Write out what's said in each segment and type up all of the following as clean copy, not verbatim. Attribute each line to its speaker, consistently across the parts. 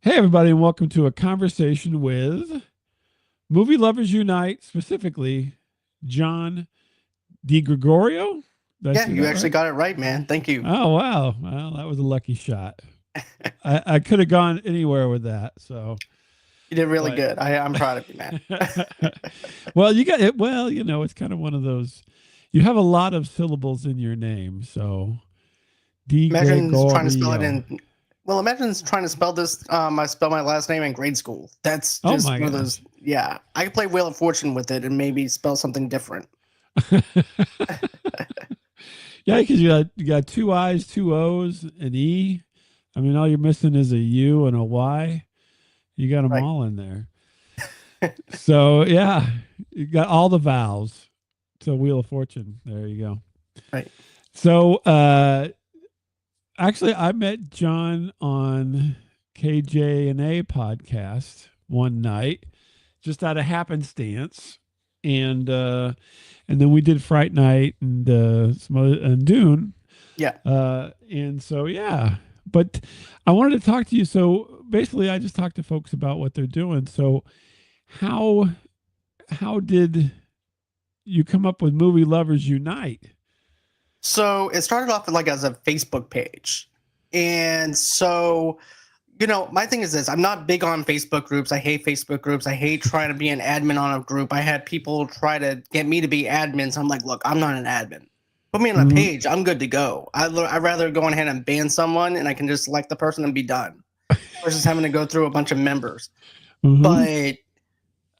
Speaker 1: Hey, everybody, and welcome to a conversation with Movie Lovers Unite, specifically John DiGregorio. Did I
Speaker 2: Yeah,
Speaker 1: say
Speaker 2: you
Speaker 1: that
Speaker 2: actually
Speaker 1: right?
Speaker 2: got it right, man. Thank you.
Speaker 1: Oh, wow. Well, that was a lucky shot. I could have gone anywhere with that. So,
Speaker 2: You did really
Speaker 1: but,
Speaker 2: good. I'm proud of you, man.
Speaker 1: well, you got it. Well, it's kind of one of those. You have a lot of syllables in your name. So,
Speaker 2: Imagine trying to spell it
Speaker 1: DiGregorio.
Speaker 2: in. Well, imagine trying to spell this. I spell my last name in grade school. That's
Speaker 1: Oh,
Speaker 2: just
Speaker 1: my
Speaker 2: one of
Speaker 1: gosh.
Speaker 2: those. Yeah, I could play Wheel of Fortune with it and maybe spell something different.
Speaker 1: Yeah, because you got two I's, two O's, an E. I mean, all you're missing is a U and a Y. You got them
Speaker 2: Right.
Speaker 1: all in there. So yeah, you got all the vowels. So Wheel of Fortune. There you go.
Speaker 2: Right.
Speaker 1: So actually, I met John on KJ and A podcast one night, just out of happenstance, and then we did Fright Night and and Dune.
Speaker 2: Yeah.
Speaker 1: And so, yeah, but I wanted to talk to you. So basically, I just talked to folks about what they're doing. So how how did you come up with Movie Lovers Unite?
Speaker 2: So it started off like as a Facebook page, and my thing is this: I'm not big on Facebook groups. I hate Facebook groups. I hate trying to be an admin on a group. I had people try to get me to be admins. I'm like, look, I'm not an admin. Put me on a
Speaker 1: Mm-hmm.
Speaker 2: page. I'm good to go. I'd rather go ahead and ban someone, and I can just select the person and be done, versus having to go through a bunch of members.
Speaker 1: Mm-hmm.
Speaker 2: But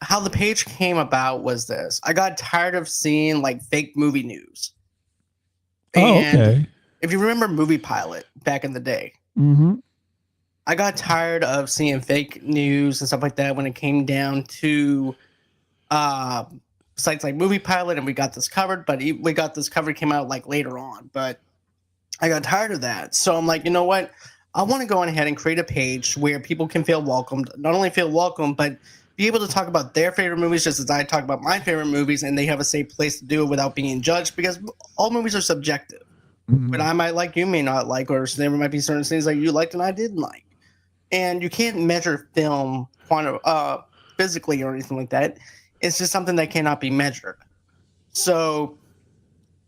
Speaker 2: how the page came about was this: I got tired of seeing like fake movie news,
Speaker 1: Oh,
Speaker 2: and
Speaker 1: okay.
Speaker 2: if you remember Movie Pilot back in the day,
Speaker 1: Mm-hmm.
Speaker 2: I got tired of seeing fake news and stuff like that when it came down to uh, sites like Movie Pilot, and we got this covered. But we got this covered came out like later on. But I got tired of that, so I'm like, you know what? I want to go on ahead and create a page where people can feel welcomed. Not only feel welcome, but be able to talk about their favorite movies just as I talk about my favorite movies, and they have a safe place to do it without being judged. Because all movies are subjective. What
Speaker 1: Mm-hmm.
Speaker 2: I might like, you may not like, or there might be certain things that you liked and I didn't like, and you can't measure film physically or anything like that. It's just something that cannot be measured. So,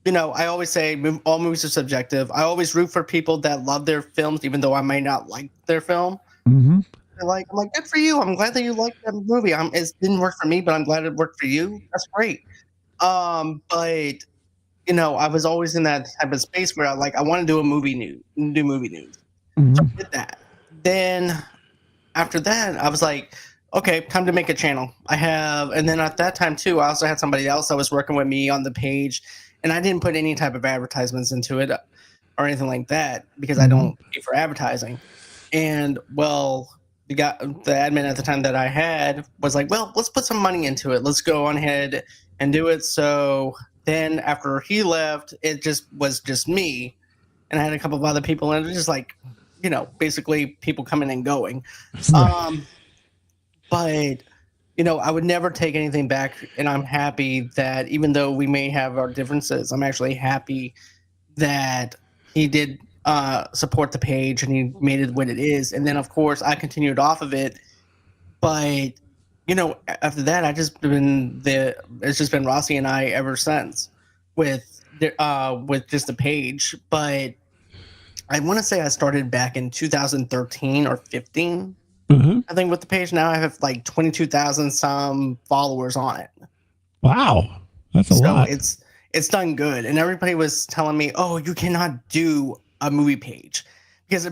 Speaker 2: I always say all movies are subjective. I always root for people that love their films, even though I might not like their film.
Speaker 1: Mm-hmm.
Speaker 2: I'm like, good for you. I'm glad that you liked that movie. It didn't work for me, but I'm glad it worked for you. That's great. But I was always in that type of space where I want to do do movie news. So
Speaker 1: Mm-hmm.
Speaker 2: I did that. Then after that, I was like, okay, time to make a channel. And then at that time too, I also had somebody else that was working with me on the page, and I didn't put any type of advertisements into it or anything like that because I
Speaker 1: Mm-hmm.
Speaker 2: don't pay for advertising. And well, the admin at the time that I had was like, well, let's put some money into it. Let's go on ahead and do it. So then after he left, it just was just me, and I had a couple of other people, and it was just like, basically people coming and going.
Speaker 1: Right.
Speaker 2: Um, but I would never take anything back, and I'm happy that even though we may have our differences, I'm actually happy that he did support the page and he made it what it is. And then of course I continued off of it, but after that it's just been Rossi and I ever since with just the page. But I want to say I started back in 2013 or 15.
Speaker 1: Uh-huh.
Speaker 2: I think with the page now I have like 22,000 some followers on it.
Speaker 1: Wow, that's a
Speaker 2: So
Speaker 1: lot.
Speaker 2: it's done good. And everybody was telling me, "Oh, you cannot do a movie page because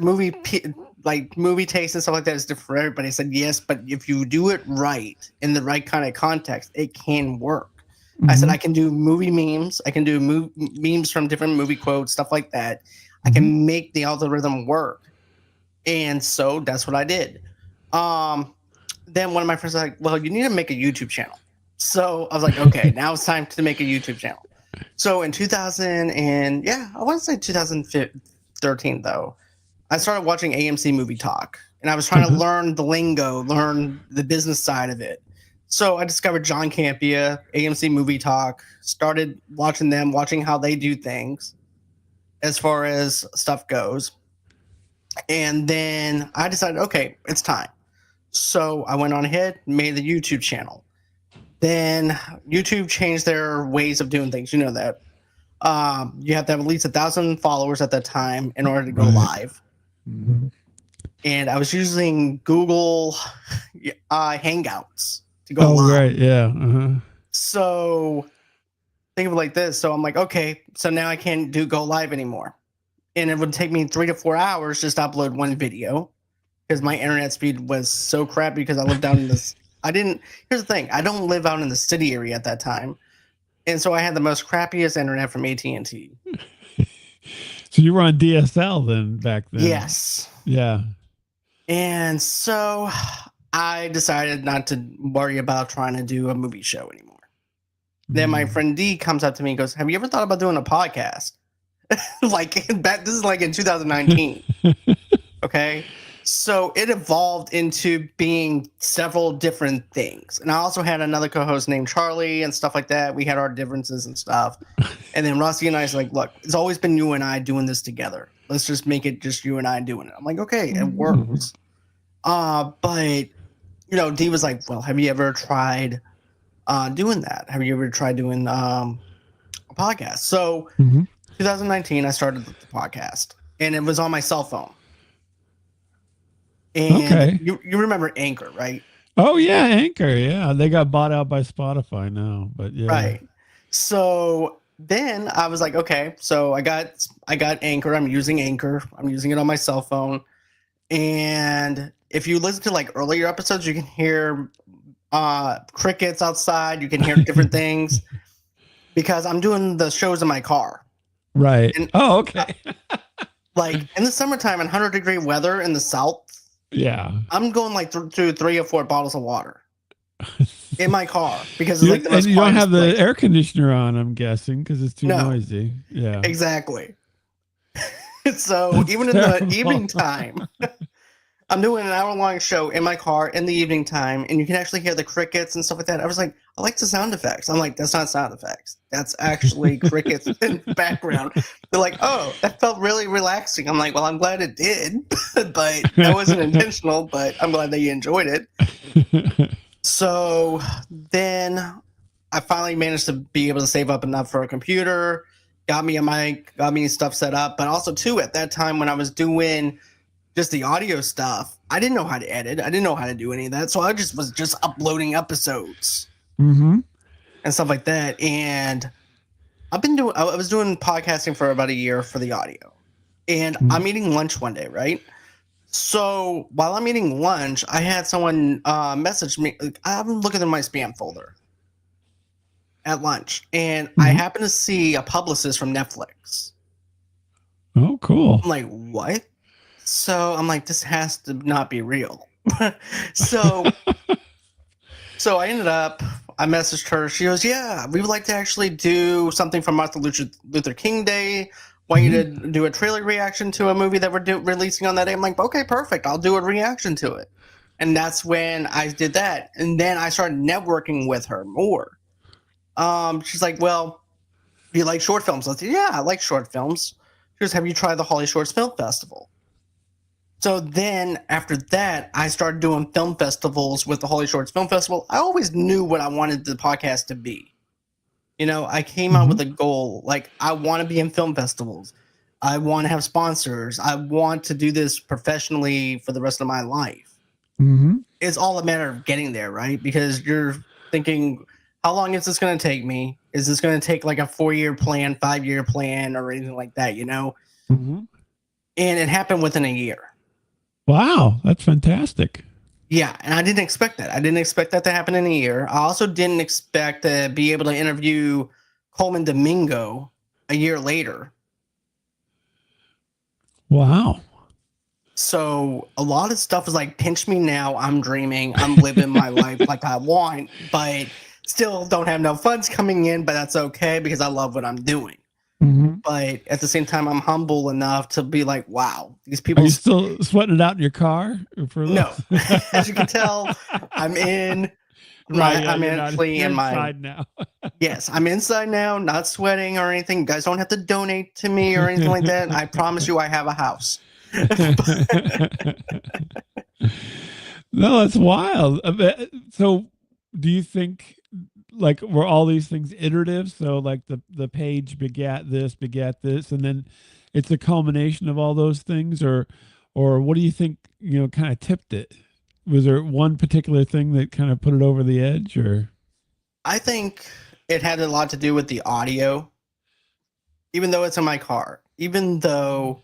Speaker 2: like movie taste and stuff like that is different for everybody." I said, "Yes, but if you do it right in the right kind of context, it can work." I said,
Speaker 1: Mm-hmm.
Speaker 2: "I can do movie memes. I can do memes from different movie quotes, stuff like that. I
Speaker 1: Mm-hmm.
Speaker 2: can make the algorithm work." And so that's what I did. Um, then one of my friends was like, "Well, you need to make a YouTube channel." So I was like, "Okay, now it's time to make a YouTube channel." So in 2000 and yeah, I want to say 2013 though, I started watching AMC Movie Talk, and I was trying to
Speaker 1: Uh-huh.
Speaker 2: learn the lingo, learn the business side of it. So I discovered John Campia, AMC Movie Talk, started watching them, watching how they do things as far as stuff goes. And then I decided, okay, it's time. So I went on ahead, made the YouTube channel. Then YouTube changed their ways of doing things. You know that. You have to have at least 1,000 followers at that time in order to go
Speaker 1: Right.
Speaker 2: live.
Speaker 1: Mm-hmm.
Speaker 2: And I was using Google Hangouts to go
Speaker 1: Oh,
Speaker 2: live.
Speaker 1: right. Yeah. Uh-huh.
Speaker 2: So think of it like this. So I'm like, okay, so now I can't go live anymore. And it would take me 3 to 4 hours just to upload one video because my internet speed was so crap because I lived down in this. Here's the thing. I don't live out in the city area at that time. And so I had the most crappiest internet from AT&T.
Speaker 1: So you were on DSL then back then?
Speaker 2: Yes.
Speaker 1: Yeah.
Speaker 2: And so I decided not to worry about trying to do a movie show anymore. Then my friend D comes up to me and goes, have you ever thought about doing a podcast? This is like in 2019. Okay. So it evolved into being several different things. And I also had another co-host named Charlie and stuff like that. We had our differences and stuff. And then Rusty and I was like, look, it's always been you and I doing this together. Let's just make it just you and I doing it. I'm like, okay, it works. But D was like, well, have you ever tried doing that? Have you ever tried doing a podcast? So 2019, I started the podcast, and it was on my cell phone. And you remember Anchor, right?
Speaker 1: Oh yeah, Anchor. Yeah, they got bought out by Spotify now, but yeah.
Speaker 2: Right. So then I was like, okay, so I got Anchor. I'm using Anchor. I'm using it on my cell phone. And if you listen to like earlier episodes, you can hear crickets outside. You can hear different things because I'm doing the shows in my car.
Speaker 1: Right.
Speaker 2: And,
Speaker 1: okay.
Speaker 2: Like in the summertime and 100-degree weather in the South.
Speaker 1: Yeah.
Speaker 2: I'm going like through 3 or 4 bottles of water in my car because it's like the most
Speaker 1: you don't have
Speaker 2: place.
Speaker 1: the air conditioner on, I'm guessing, because it's too noisy. Yeah.
Speaker 2: Exactly. So that's even terrible. In the evening time, I'm doing an hour-long show in my car in the evening time, and you can actually hear the crickets and stuff like that. I was like, I like the sound effects. I'm like, that's not sound effects. That's actually crickets in the background. They're like, oh, that felt really relaxing. I'm like, well, I'm glad it did, but that wasn't intentional, but I'm glad that you enjoyed it. So then I finally managed to be able to save up enough for a computer, got me a mic, got me stuff set up, but also, too, at that time when I was doing just the audio stuff, I didn't know how to edit. I didn't know how to do any of that. So I was just uploading episodes and stuff like that. And I was doing podcasting for about a year for the audio. And I'm eating lunch one day, right? So while I'm eating lunch, I had someone message me. I'm looking in my spam folder at lunch. And I happened to see a publicist from Netflix.
Speaker 1: Oh, cool.
Speaker 2: I'm like, what? So I'm like, this has to not be real. So I ended up, I messaged her. She goes, yeah, we would like to actually do something for Martin Luther King Day. Want you to do a trailer reaction to a movie that we're releasing on that day. I'm like, okay, perfect. I'll do a reaction to it. And that's when I did that. And then I started networking with her more. She's like, well, do you like short films? I said, yeah, I like short films. She goes, have you tried the Holly Shorts Film Festival? So then after that, I started doing film festivals with the Holy Shorts Film Festival. I always knew what I wanted the podcast to be. I came out with a goal. Like, I want to be in film festivals. I want to have sponsors. I want to do this professionally for the rest of my life. It's all a matter of getting there, right? Because you're thinking, how long is this going to take me? Is this going to take like a 4-year plan, 5-year plan, or anything like that, And it happened within a year.
Speaker 1: Wow, that's fantastic.
Speaker 2: Yeah, and I didn't expect that. I didn't expect that to happen in a year. I also didn't expect to be able to interview Coleman Domingo a year later.
Speaker 1: Wow.
Speaker 2: So a lot of stuff is like, pinch me now. I'm dreaming. I'm living my life like I want, but still don't have no funds coming in, but that's okay because I love what I'm doing. But at the same time, I'm humble enough to be like, wow, these people.
Speaker 1: Are you still sweating it out in your car?
Speaker 2: No. As you can tell, I'm in.
Speaker 1: Right,
Speaker 2: I'm actually in my.
Speaker 1: Inside now.
Speaker 2: Yes, I'm inside now, not sweating or anything. You guys don't have to donate to me or anything like that. I promise you I have a house.
Speaker 1: No, that's wild. So, do you think like were all these things iterative? So, like the page begat this, and then it's a culmination of all those things, or what do you think? Kind of tipped it. Was there one particular thing that kind of put it over the edge, or?
Speaker 2: I think it had a lot to do with the audio, even though it's in my car, even though,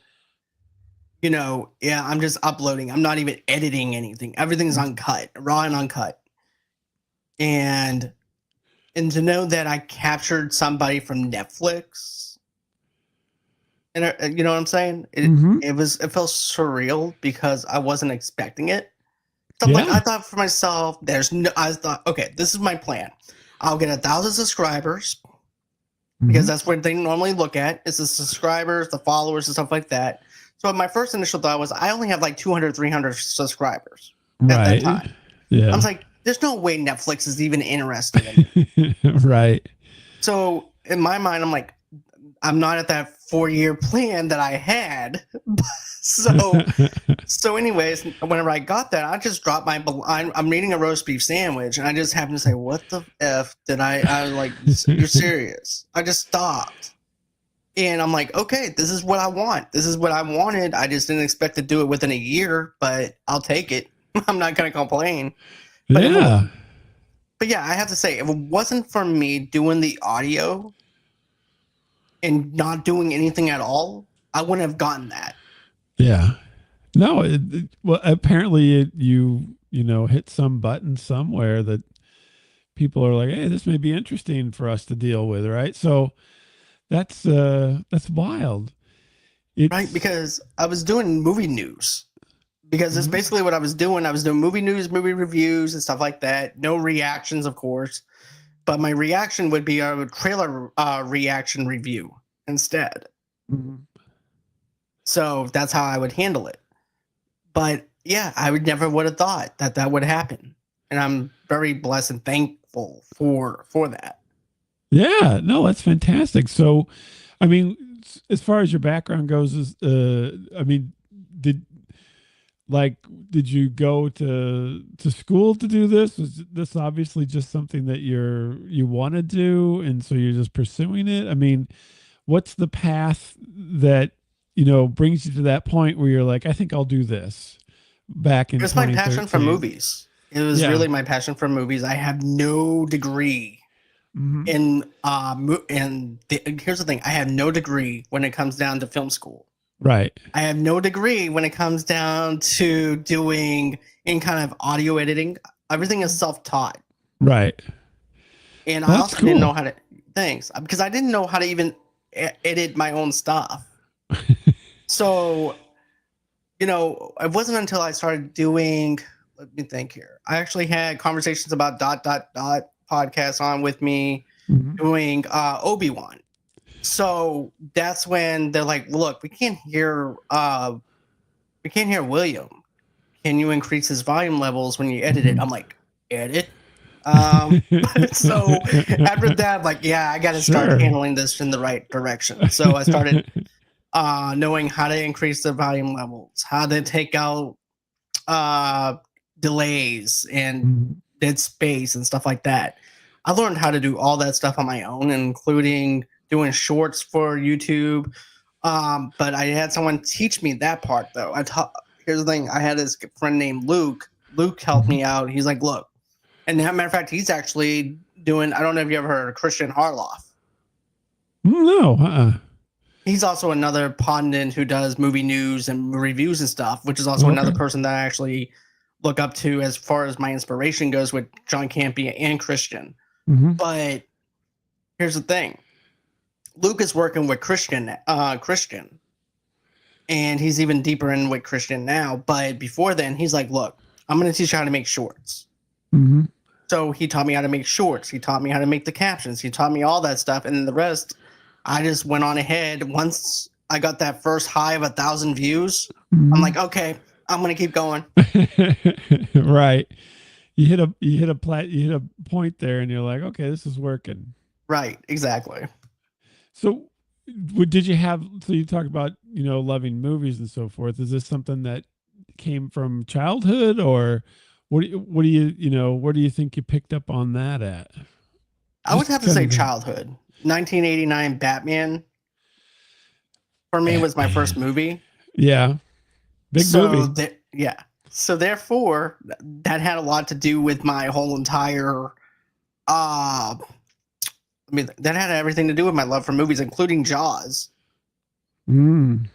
Speaker 2: yeah, I'm just uploading. I'm not even editing anything. Everything's uncut, raw and uncut. And to know that I captured somebody from Netflix, and you know what I'm saying?
Speaker 1: Mm-hmm.
Speaker 2: It felt surreal because I wasn't expecting it. So I'm like,
Speaker 1: Yeah.
Speaker 2: I thought for myself, I thought, okay, this is my plan. I'll get 1,000 subscribers because
Speaker 1: Mm-hmm.
Speaker 2: that's what they normally look at is the subscribers, the followers, and stuff like that. So my first initial thought was I only have like 200, 300 subscribers at that
Speaker 1: Right.
Speaker 2: time. I
Speaker 1: Yeah.
Speaker 2: was like, there's no way Netflix is even interested in me.
Speaker 1: Right.
Speaker 2: So in my mind, I'm like, I'm not at that 4-year plan that I had. so anyways, whenever I got that, I just dropped I'm eating a roast beef sandwich, and I just happened to say, "What the f did I was like, you're serious?" I just stopped, and I'm like, "Okay, this is what I want. This is what I wanted. I just didn't expect to do it within a year, but I'll take it. I'm not gonna complain." But
Speaker 1: Yeah.
Speaker 2: yeah, I have to say, if it wasn't for me doing the audio and not doing anything at all, I wouldn't have gotten that.
Speaker 1: Yeah. No, well, apparently you hit some button somewhere that people are like, hey, this may be interesting for us to deal with, right? So that's wild.
Speaker 2: Right?
Speaker 1: It's
Speaker 2: Because I was doing movie news. Because it's
Speaker 1: Mhm.
Speaker 2: basically what I was doing. I was doing movie news, movie reviews, and stuff like that. No reactions, of course. But my reaction would be a trailer reaction review instead.
Speaker 1: Mhm.
Speaker 2: So that's how I would handle it. But yeah, I would never would have thought that that would happen. And I'm very blessed and thankful for that.
Speaker 1: Yeah, no, that's fantastic. So, I mean, as far as your background goes, I mean, did like did you go to school to do this? Was this obviously just something that you want to do, and so you're just pursuing it? I mean, what's the path that brings you to that point where you're like, I think I'll do this back in
Speaker 2: It's my passion for
Speaker 1: 2013?
Speaker 2: movies. It was
Speaker 1: Yeah.
Speaker 2: really my passion for movies. I have no degree
Speaker 1: Hmm.
Speaker 2: here's the thing, I have no degree when it comes down to film school.
Speaker 1: Right.
Speaker 2: I have no degree when it comes down to doing any kind of audio editing. Everything is self-taught.
Speaker 1: Right.
Speaker 2: And I
Speaker 1: Well, that's
Speaker 2: also didn't
Speaker 1: cool.
Speaker 2: know how to thanks because I didn't know how to even edit my own stuff. So, it wasn't until I started doing, let me think here. I actually had conversations about dot dot dot podcasts on with me
Speaker 1: Mhm.
Speaker 2: doing Obi-Wan. So that's when they're like, "Look, we can't hear William. Can you increase his volume levels when you edit it?"
Speaker 1: Mhm.
Speaker 2: I'm like, "Edit?" Um, so after that, like, yeah, I got to start
Speaker 1: Sure.
Speaker 2: handling this in the right direction. So I started knowing how to increase the volume levels, how to take out uh, delays and
Speaker 1: Mhm.
Speaker 2: dead space and stuff like that. I learned how to do all that stuff on my own, including doing shorts for YouTube. But I had someone teach me that part though. Here's the thing: I had this friend named Luke. Luke helped
Speaker 1: Mhm.
Speaker 2: me out. He's like, "Look," and as a matter of fact, he's actually doing. I don't know if you ever heard of Christian Harloff.
Speaker 1: No.
Speaker 2: He's also another pundit who does movie news and reviews and stuff, which is also another
Speaker 1: Okay.
Speaker 2: person that I actually look up to as far as my inspiration goes with John Campea and Christian.
Speaker 1: Hmm.
Speaker 2: But here's the thing: Luke is working with Christian, and he's even deeper in with Christian now. But before then, he's like, "Look, I'm going to teach you how to make shorts."
Speaker 1: Hmm.
Speaker 2: So he taught me how to make shorts. He taught me how to make the captions. He taught me all that stuff, and then the rest, I just went on ahead. Once I got that first high of 1,000 views, I'm
Speaker 1: Hmm.
Speaker 2: like, okay, I'm gonna keep going.
Speaker 1: Right. You hit a point there, and you're like, okay, this is working.
Speaker 2: Right, exactly.
Speaker 1: So did you have? So you talk about loving movies and so forth. Is this something that came from childhood, or where do you think you picked up on that at?
Speaker 2: I would
Speaker 1: Just
Speaker 2: have to
Speaker 1: kind
Speaker 2: say
Speaker 1: of the
Speaker 2: childhood. 1989 Batman for me was my first movie.
Speaker 1: yeah, big
Speaker 2: So
Speaker 1: movie.
Speaker 2: that yeah. So therefore, that had a lot to do with my whole entire. I mean, that had everything to do with my love for movies, including Jaws.
Speaker 1: Mm.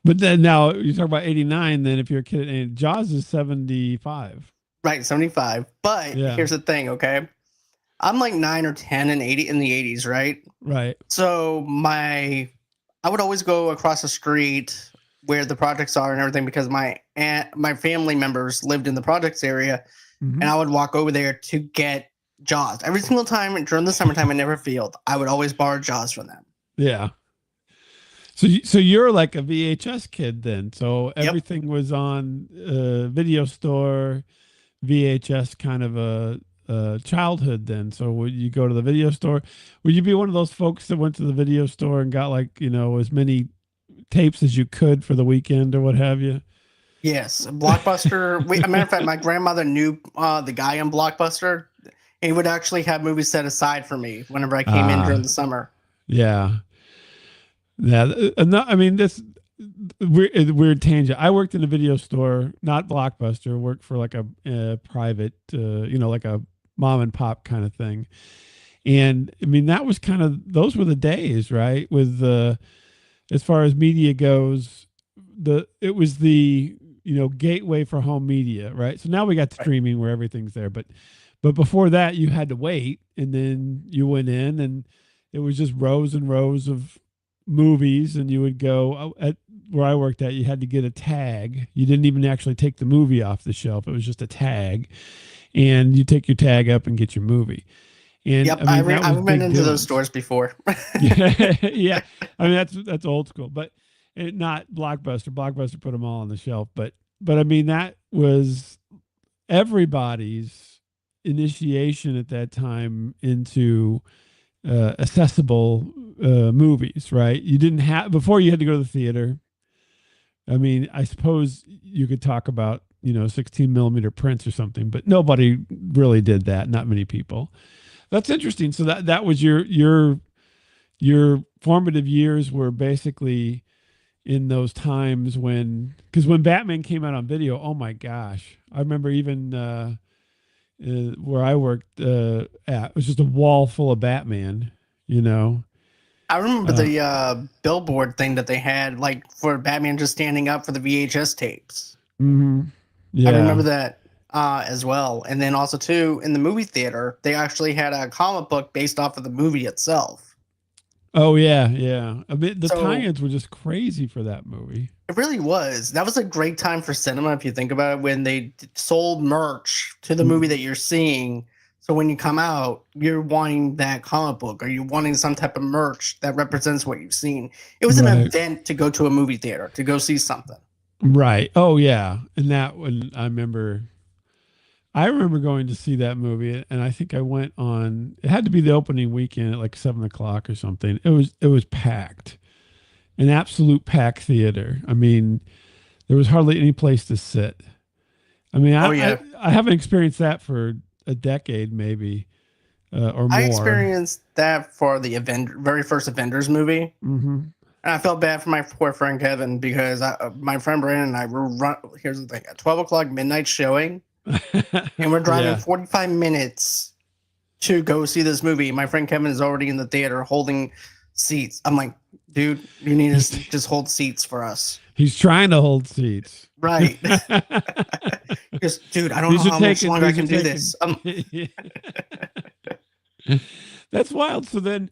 Speaker 1: But then now you talk about 89. Then if you're a kid, and Jaws is 75.
Speaker 2: Right, 75. But
Speaker 1: Yeah,
Speaker 2: here's the thing, okay? I'm like 9 or 10 and 80 in the 80s, right?
Speaker 1: right.
Speaker 2: So I would always go across the street where the projects are and everything because my family members lived in the projects area, and
Speaker 1: Hmm.
Speaker 2: I would walk over there to get Jaws every single time during the summertime. I never failed. I would always borrow Jaws from them.
Speaker 1: Yeah. So you're like a VHS kid then. So
Speaker 2: Yep.
Speaker 1: everything was on video store, VHS kind of a childhood then. So would you go to the video store? Would you be one of those folks that went to the video store and got like, as many tapes as you could for the weekend or what have you?
Speaker 2: Yes, Blockbuster. A matter of fact, my grandmother knew the guy in Blockbuster. He would actually have movies set aside for me whenever I came in during
Speaker 1: Ah,
Speaker 2: the summer.
Speaker 1: yeah. Yeah. No, I mean, this weird tangent. I worked in a video store, not Blockbuster, worked for like a private, like a mom and pop kind of thing. And I mean, that was kind of, those were the days, right? With as far as media goes, it was the gateway for home media, right? So now we got
Speaker 2: Right.
Speaker 1: streaming where everything's there, but before that you had to wait, and then you went in, and it was just rows and rows of movies, and you would go at where I worked at, you had to get a tag. You didn't even actually take the movie off the shelf. It was just a tag, and you take your tag up and get your movie. And
Speaker 2: Yep,
Speaker 1: I mean, that was
Speaker 2: I've been
Speaker 1: big
Speaker 2: into those
Speaker 1: doings.
Speaker 2: stores before.
Speaker 1: Yeah, yeah. I mean, that's old school, but not Blockbuster. Blockbuster put them all on the shelf, but I mean, that was everybody's initiation at that time into accessible movies, right? You didn't have, before, you had to go to the theater. I mean, I suppose you could talk about 16 millimeter prints or something, but nobody really did that. Not many people. That's interesting. So that was your formative years were basically in those times when, because when Batman came out on video, oh my gosh, I remember even where I worked at, it was just a wall full of Batman, you know.
Speaker 2: I remember
Speaker 1: uh,
Speaker 2: the billboard thing that they had, like for Batman just standing up for the VHS tapes.
Speaker 1: hmm
Speaker 2: I
Speaker 1: yeah.
Speaker 2: remember that as well. And then also too in the movie theater, they actually had a comic book based off of the movie itself.
Speaker 1: Oh yeah, yeah. I mean, the
Speaker 2: So
Speaker 1: tie-ins were just crazy for that movie.
Speaker 2: it really was. That was a great time for cinema if you think about it, when they sold merch to the movie
Speaker 1: Mhm.
Speaker 2: that you're seeing. So when you come out, you're wanting that comic book or you're wanting some type of merch that represents what you've seen. It was an
Speaker 1: Right.
Speaker 2: event to go to a movie theater, to go see something.
Speaker 1: Right. Oh yeah. And that when I remember going to see that movie, and I think I went on. It had to be the opening weekend at like 7 o'clock or something. It was packed, an absolute packed theater. I mean, there was hardly any place to sit. I mean,
Speaker 2: Oh
Speaker 1: I
Speaker 2: yeah.
Speaker 1: I, I haven't experienced that for a decade, maybe or
Speaker 2: I
Speaker 1: more.
Speaker 2: experienced that for the very first Avengers movie.
Speaker 1: Hmm.
Speaker 2: And I felt bad for my poor friend Kevin because my friend Brandon and I were here's the thing, at 12 o'clock midnight showing, and we're driving
Speaker 1: Yeah.
Speaker 2: 45 minutes to go see this movie. My friend Kevin is already in the theater holding seats. I'm like, dude, you need
Speaker 1: He's
Speaker 2: to just hold seats for us.
Speaker 1: he's trying to hold seats.
Speaker 2: Right. Just, dude, I don't know
Speaker 1: These are
Speaker 2: how much
Speaker 1: taken.
Speaker 2: longer I
Speaker 1: These are
Speaker 2: can do
Speaker 1: taken.
Speaker 2: this.
Speaker 1: That's wild. So then,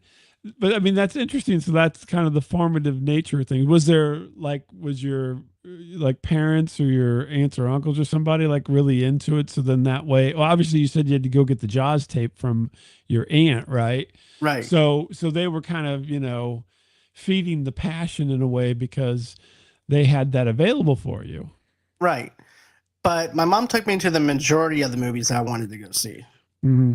Speaker 1: but I mean, that's interesting. So that's kind of the formative nature thing. Was there like, was your like parents or your aunts or uncles or somebody like really into it? So then that way, well, obviously you said you had to go get the Jaws tape from your aunt, right?
Speaker 2: Right.
Speaker 1: So they were kind of, feeding the passion in a way because they had that available for you.
Speaker 2: Right. But my mom took me to the majority of the movies I wanted to go see.
Speaker 1: Hmm.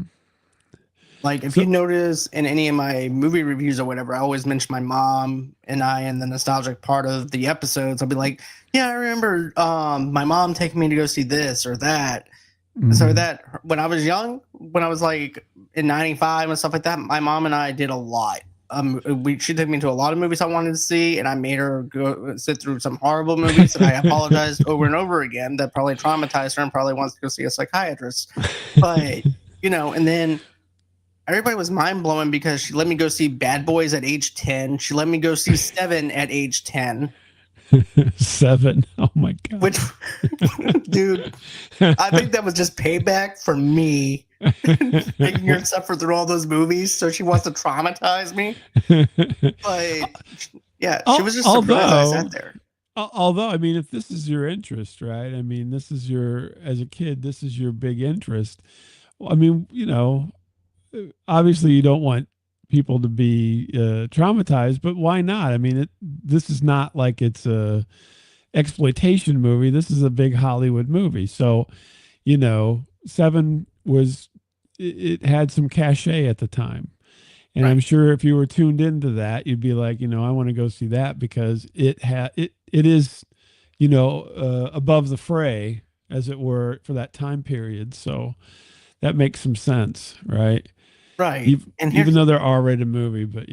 Speaker 2: Like, if you
Speaker 1: So,
Speaker 2: notice in any of my movie reviews or whatever, I always mention my mom and I in the nostalgic part of the episodes. I'll be like, yeah, I remember my mom taking me to go see this or that. So
Speaker 1: mhm.
Speaker 2: that when I was young, when I was like in '95 and stuff like that, my mom and I did a lot. She took me to a lot of movies I wanted to see, and I made her go sit through some horrible movies. And I apologized over and over again that probably traumatized her and probably wants to go see a psychiatrist. But and then everybody was mind blowing because she let me go see Bad Boys at age 10. She let me go see Seven at age 10.
Speaker 1: 7. Oh my god.
Speaker 2: Which, dude, I think that was just payback for me making her suffer through all those movies. So she wants to traumatize me. But yeah, she was just surprised I sat
Speaker 1: although
Speaker 2: there.
Speaker 1: although I mean, if this is your interest, right? I mean, this is your as a kid, this is your big interest. Well, I mean, obviously you don't want people to be traumatized, but why not? I mean, this is not like it's a exploitation movie. This is a big Hollywood movie. So, Seven it had some cachet at the time. And I'm
Speaker 2: Right.
Speaker 1: sure if you were tuned into that, you'd be like, I want to go see that because it is, above the fray, as it were, for that time period. So that makes some sense, right?
Speaker 2: Right. And
Speaker 1: Even though they're R-rated movie, but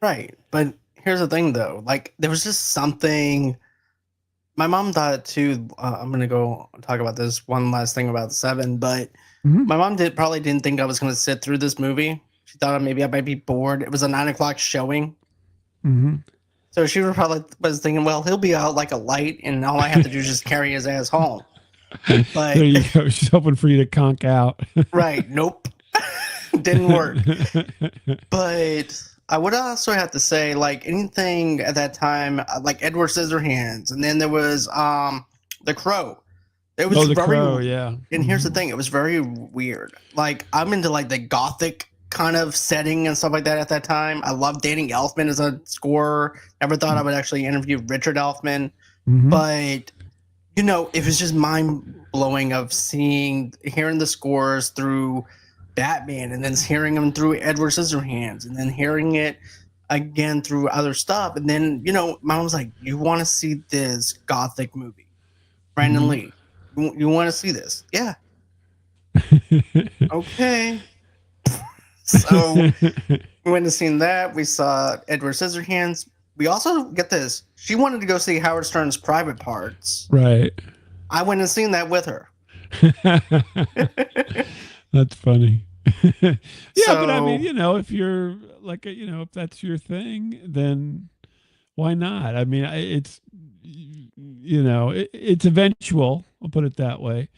Speaker 2: right. But here's the thing though. Like, there was just something my mom thought too. I'm gonna go talk about this one last thing about Seven, but
Speaker 1: Mhm.
Speaker 2: my mom probably didn't think I was gonna sit through this movie. She thought maybe I might be bored. It was a 9 o'clock showing,
Speaker 1: Mhm.
Speaker 2: so she was thinking, well, he'll be out like a light, and all I have to do is just carry his ass home.
Speaker 1: There
Speaker 2: But
Speaker 1: you go. She's hoping for you to conk out.
Speaker 2: right, nope, didn't work. But I would also have to say, like anything at that time, like Edward Scissorhands, and then there was The Crow. It was
Speaker 1: Oh, The
Speaker 2: very,
Speaker 1: Crow, yeah.
Speaker 2: and here's the thing, it was very weird. Like, I'm into like the gothic kind of setting and stuff like that at that time. I love Danny Elfman as a scorer. Never thought I would actually interview Richard Elfman,
Speaker 1: Mm-hmm.
Speaker 2: but it was just mind blowing of hearing the scores through Batman, and then hearing them through Edward Scissorhands, and then hearing it again through other stuff. And then, Mom was like, you want to see this gothic movie? Brandon
Speaker 1: Mm-hmm.
Speaker 2: Lee, you want to see this? Yeah. Okay. So we went to see that. We saw Edward Scissorhands. We also, get this, she wanted to go see Howard Stern's Private Parts.
Speaker 1: Right.
Speaker 2: I went and seen that with her.
Speaker 1: That's funny. Yeah, but I mean,
Speaker 2: So
Speaker 1: if you're like, if that's your thing, then why not? I mean, it's eventual. I'll put it that way.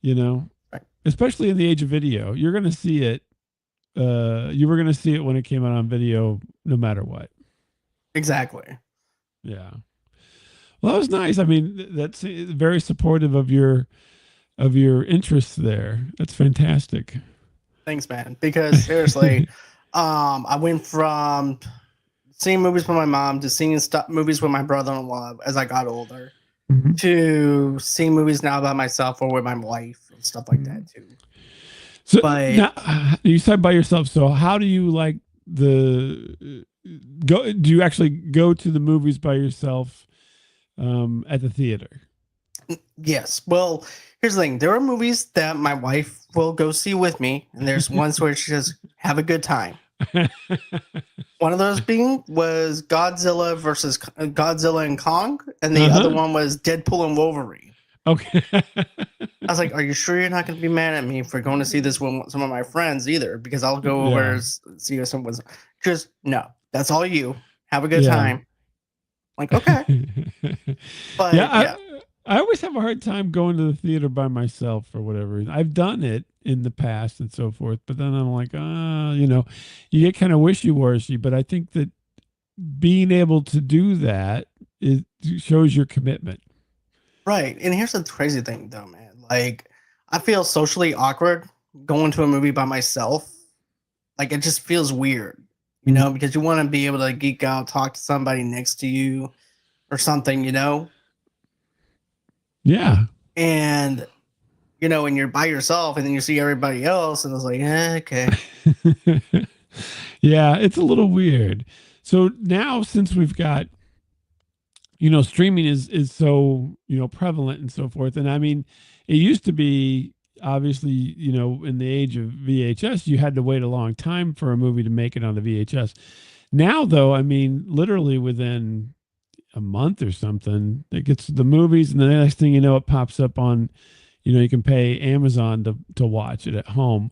Speaker 1: You know,
Speaker 2: right,
Speaker 1: especially in the age of video, you're going to see it. You were going to see it when it came out on video, no matter what.
Speaker 2: exactly.
Speaker 1: Yeah. Well, that was nice. I mean, that's very supportive of your interests there. That's fantastic.
Speaker 2: Thanks, man. Because seriously, I went from seeing movies with my mom to seeing movies with my brother-in-law as I got older,
Speaker 1: Mhm.
Speaker 2: to seeing movies now by myself or with my wife and stuff like that
Speaker 1: Mhm.
Speaker 2: too.
Speaker 1: So
Speaker 2: But
Speaker 1: now you said by yourself. So how do you like the go? Do you actually go to the movies by yourself at the theater?
Speaker 2: yes, well, here's the thing: there are movies that my wife will go see with me, and there's ones where she says, "Have a good time." One of those being was Godzilla versus Godzilla and Kong, and the other
Speaker 1: Uh-huh.
Speaker 2: one was Deadpool and Wolverine.
Speaker 1: Okay.
Speaker 2: I was like, "Are you sure you're not going to be mad at me for going to see this with some of my friends either? Because I'll go over
Speaker 1: Yeah.
Speaker 2: and see someone." Just no, that's all you. Have a good
Speaker 1: Yeah.
Speaker 2: time. Like, okay,
Speaker 1: Yeah,
Speaker 2: but yeah,
Speaker 1: I always have a hard time going to the theater by myself for whatever reason. I've done it in the past and so forth, but then I'm like, you get kind of wishy-washy. But I think that being able to do that, it shows your commitment.
Speaker 2: right. And here's the crazy thing, though, man. Like, I feel socially awkward going to a movie by myself. Like, it just feels weird,
Speaker 1: Mhm.
Speaker 2: because you want to be able to geek out, talk to somebody next to you or something.
Speaker 1: Yeah.
Speaker 2: And and you're by yourself, and then you see everybody else, and it's like, okay.
Speaker 1: Yeah, it's a little weird. So now, since we've got, streaming is so, prevalent and so forth, and I mean, it used to be, obviously, in the age of VHS, you had to wait a long time for a movie to make it on the VHS. Now, though, I mean, literally within a month or something, it gets the movies, and the next thing you know, it pops up on, you can pay Amazon to watch it at home.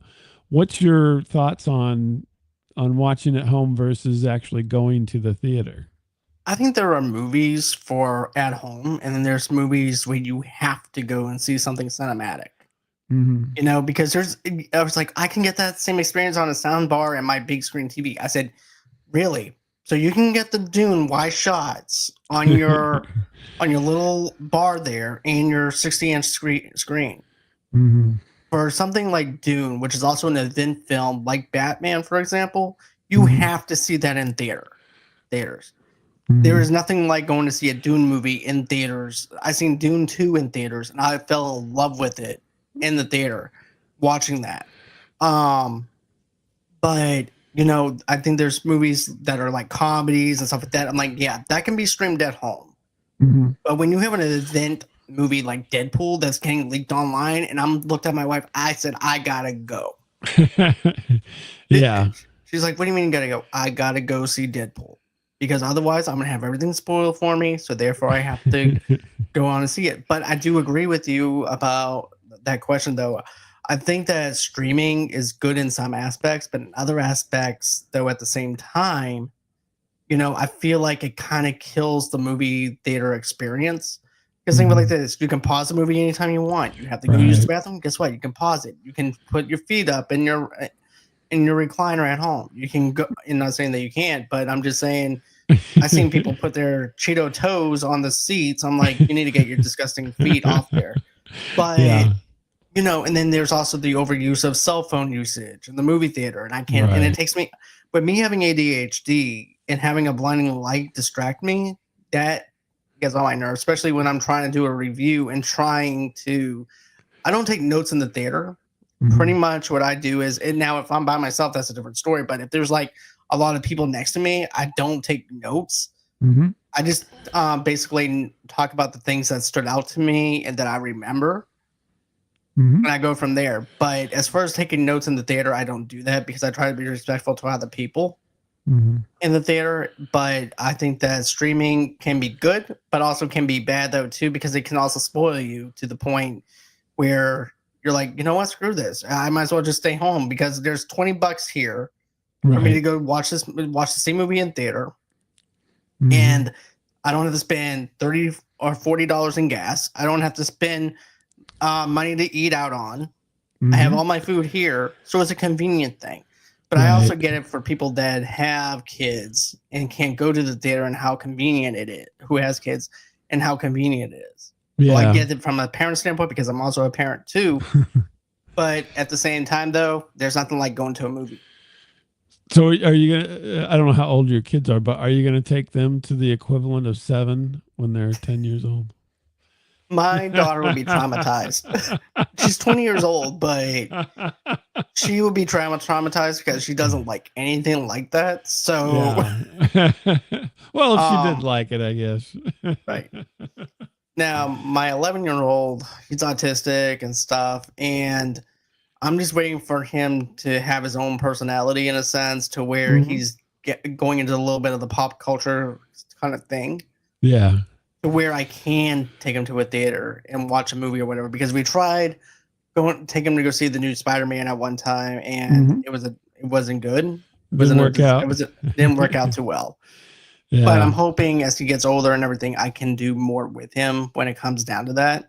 Speaker 1: What's your thoughts on watching at home versus actually going to the theater?
Speaker 2: I think there are movies for at home, and then there's movies where you have to go and see something cinematic.
Speaker 1: Hmm.
Speaker 2: Because I was like, I can get that same experience on a sound bar and my big screen TV. I said, really? So you can get the Dune wide shots on your little bar there and your 60-inch screen.
Speaker 1: Hmm.
Speaker 2: For something like Dune, which is also an event film like Batman, for example, you
Speaker 1: Hmm.
Speaker 2: have to see that in theaters. There
Speaker 1: Hmm.
Speaker 2: is nothing like going to see a Dune movie in theaters. I seen Dune 2 in theaters and I fell in love with it in the theater watching that. Um but I think there's movies that are like comedies and stuff like that. I'm like, yeah, that can be streamed at home.
Speaker 1: Hmm.
Speaker 2: But when you have an event movie like Deadpool that's getting leaked online, and I'm looked at my wife, I said, I gotta go.
Speaker 1: Yeah.
Speaker 2: She's like, what do you mean you gotta go? I gotta go see Deadpool. Because otherwise I'm gonna have everything spoiled for me. So therefore I have to go on and see it. But I do agree with you about that question though. I think that streaming is good in some aspects, but in other aspects, though, at the same time, I feel like it kind of kills the movie theater experience. Because think about it like
Speaker 1: Hmm.
Speaker 2: this: you can pause the movie anytime you want. You have to go use the
Speaker 1: Right.
Speaker 2: bathroom. Guess what? You can pause it. You can put your feet up in your recliner at home. You can go. I'm not saying that you can't, but I'm just saying I've seen people put their Cheeto toes on the seats. I'm like, you need to get your disgusting feet off there. But
Speaker 1: Yeah.
Speaker 2: and then there's also the overuse of cell phone usage in the movie theater, and I can't. And it
Speaker 1: Right.
Speaker 2: takes me, but me having ADHD and having a blinding light distract me, that gets on my nerves, especially when I'm trying to do a review and trying to. I don't take notes in the theater. Pretty
Speaker 1: Hmm.
Speaker 2: much what I do is, and now if I'm by myself, that's a different story. But if there's like a lot of people next to me, I don't take notes.
Speaker 1: Hmm.
Speaker 2: I just basically talk about the things that stood out to me and that I remember,
Speaker 1: Hmm.
Speaker 2: and I go from there. But as far as taking notes in the theater, I don't do that because I try to be respectful to other people
Speaker 1: Hmm.
Speaker 2: in the theater. But I think that streaming can be good, but also can be bad though too, because it can also spoil you to the point where you're like, you know what, screw this. I might as well just stay home because there's $20 here for me to
Speaker 1: Right.
Speaker 2: go watch the same movie in theater,
Speaker 1: Hmm.
Speaker 2: and I don't have to spend $30 or $40 in gas. I don't have to spend money to eat out on. I have
Speaker 1: Hmm.
Speaker 2: all my food here, so it's a convenient thing. But I also
Speaker 1: Right.
Speaker 2: get it for people that have kids and can't go to the theater and how convenient it is, who has kids and how convenient it is. So I
Speaker 1: Yeah.
Speaker 2: get it from a parent standpoint because I'm also a parent too. But at the same time, though, there's nothing like going to a movie.
Speaker 1: So are you gonna? I don't know how old your kids are, but are you gonna take them to the equivalent of seven when they're 10 years old?
Speaker 2: My daughter would be traumatized. She's 20 years old, but she would be traumatized because she doesn't like anything like that. So,
Speaker 1: Yeah. Well, if she did
Speaker 2: um,
Speaker 1: like it, I guess.
Speaker 2: right. Now, my 11-year-old, he's autistic and stuff, and I'm just waiting for him to have his own personality in a sense to where
Speaker 1: Hmm.
Speaker 2: he's going into a little bit of the pop culture kind of thing
Speaker 1: Yeah.
Speaker 2: to where I can take him to a theater and watch a movie or whatever. Because we tried going take him to go see the new Spider-Man at one time, and
Speaker 1: Hmm.
Speaker 2: it wasn't good. It
Speaker 1: Didn't
Speaker 2: wasn't
Speaker 1: work out.
Speaker 2: it didn't work out too well. But I'm
Speaker 1: Yeah.
Speaker 2: hoping as he gets older and everything, I can do more with him when it comes down to that.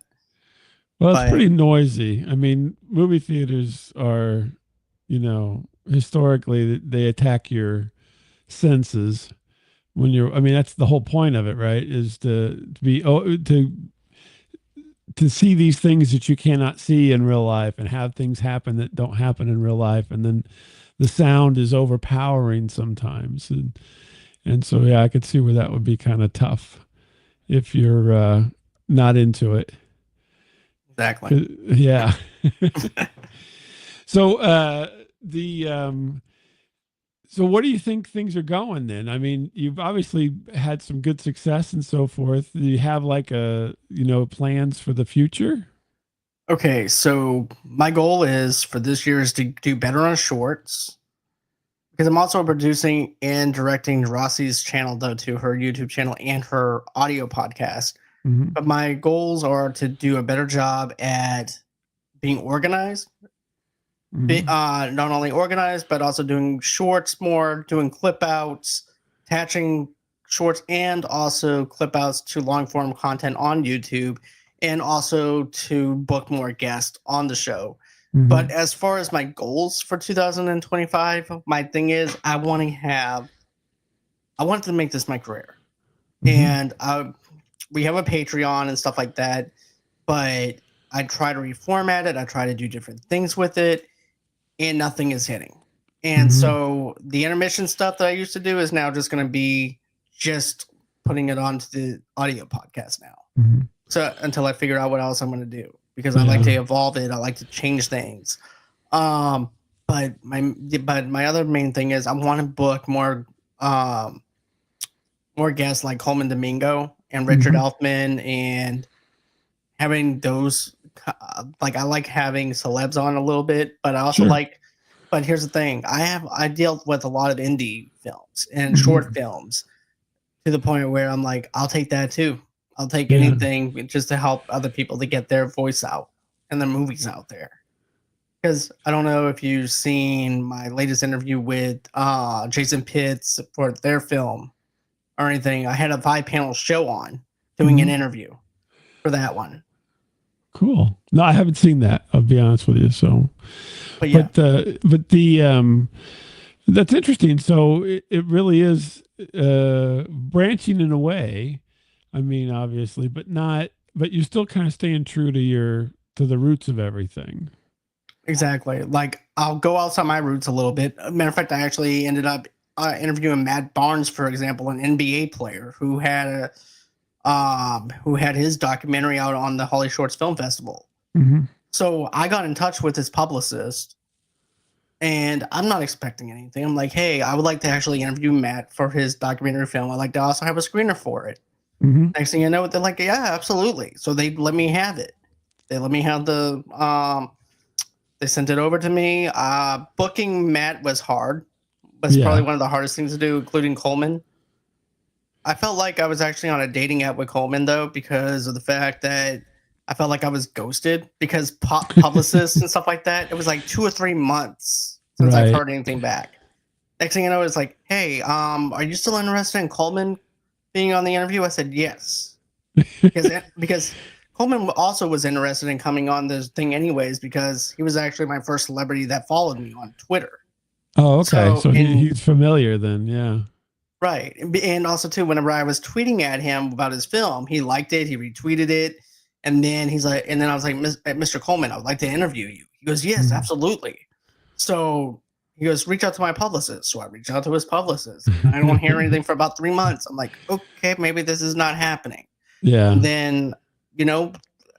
Speaker 1: Well, it's
Speaker 2: But
Speaker 1: pretty noisy. I mean, movie theaters are, historically they attack your senses when you're. I mean, that's the whole point of it, right? Is to be to see these things that you cannot see in real life and have things happen that don't happen in real life, and then the sound is overpowering sometimes, and so yeah, I could see where that would be kind of tough if you're not into it.
Speaker 2: Exactly.
Speaker 1: Yeah. So the so what do you think things are going then? I mean, you've obviously had some good success and so forth. Do you have like plans for the future?
Speaker 2: Okay, so my goal is for this year is to do better on shorts because I'm also producing and directing Rossi's channel though to her YouTube channel and her audio podcast.
Speaker 1: Hmm.
Speaker 2: But my goals are to do a better job at being organized,
Speaker 1: Hmm.
Speaker 2: not only organized but also doing shorts more, doing clip outs, attaching shorts and also clip outs to long form content on YouTube, and also to book more guests on the show. But
Speaker 1: Hmm.
Speaker 2: as far as my goals for 2025, my thing is I want to make this my career,
Speaker 1: Hmm.
Speaker 2: and we have a Patreon and stuff like that. But I try to reformat it. I try to do different things with it, and nothing is hitting. And
Speaker 1: Hmm.
Speaker 2: so the intermission stuff that I used to do is now just going to be just putting it onto the audio podcast now.
Speaker 1: Hmm.
Speaker 2: So until I figure out what else I'm going to do, because I like to
Speaker 1: Yeah.
Speaker 2: evolve it, I like to change things. Um, but my other main thing is I want to book um more guests like Coleman Domingo and Richard
Speaker 1: Hmm.
Speaker 2: Elfman, and having those like I like having celebs on a little bit, but I also
Speaker 1: Sure.
Speaker 2: like. But here's the thing: I deal with a lot of indie films and short
Speaker 1: Hmm.
Speaker 2: films to the point where I'm like, I'll take that too. I'll take
Speaker 1: Yeah.
Speaker 2: anything just to help other people to get their voice out and their movies out there. Because I don't know if you've seen my latest interview with Jason Pitts for their film or anything. I had a 5 panel show on doing an
Speaker 1: Hmm.
Speaker 2: interview for that one.
Speaker 1: Cool. No, I haven't seen that. I'll be honest with you. So,
Speaker 2: But yeah,
Speaker 1: but the that's interesting. So it really is branching in a way. I mean, obviously, but not. But you're still kind of staying true to the roots of everything.
Speaker 2: exactly. Like I'll go outside my roots a little bit. Matter of fact, I actually ended up interviewing Matt Barnes, for example, an NBA player who had his documentary out on the Holly Shorts Film Festival.
Speaker 1: Hmm.
Speaker 2: So I got in touch with his publicist, and I'm not expecting anything. I'm like, hey, I would like to actually interview Matt for his documentary film. I'd like to also have a screener for it.
Speaker 1: Hmm.
Speaker 2: Next thing you know, they're like, yeah, absolutely. So they let me have it. They let me have they sent it over to me. Booking Matt was hard. Was probably
Speaker 1: Yeah.
Speaker 2: one of the hardest things to do, including Coleman. I felt like I was actually on a dating app with Coleman though, because of the fact that I felt like I was ghosted because publicists and stuff like that. It was like 2 or 3 months since I've
Speaker 1: Right.
Speaker 2: heard anything back. Next thing you know, it's like, hey, are you still interested in Coleman being on the interview? I said yes, because Coleman also was interested in coming on this thing anyways, because he was actually my first celebrity that followed me on Twitter.
Speaker 1: Oh, okay.
Speaker 2: So
Speaker 1: So
Speaker 2: in
Speaker 1: he's familiar then. Yeah.
Speaker 2: Right. And also too, whenever I was tweeting at him about his film, he liked it, he retweeted it, and then he's like, and then I was like, Mr. Coleman, I would like to interview you. He goes, yes,
Speaker 1: Mhm.
Speaker 2: absolutely. So he goes, reach out to my publicist. So I reach out to his publicist, and I don't hear anything for about 3 months. I'm like, okay, maybe this is not happening.
Speaker 1: Yeah.
Speaker 2: And then, you know,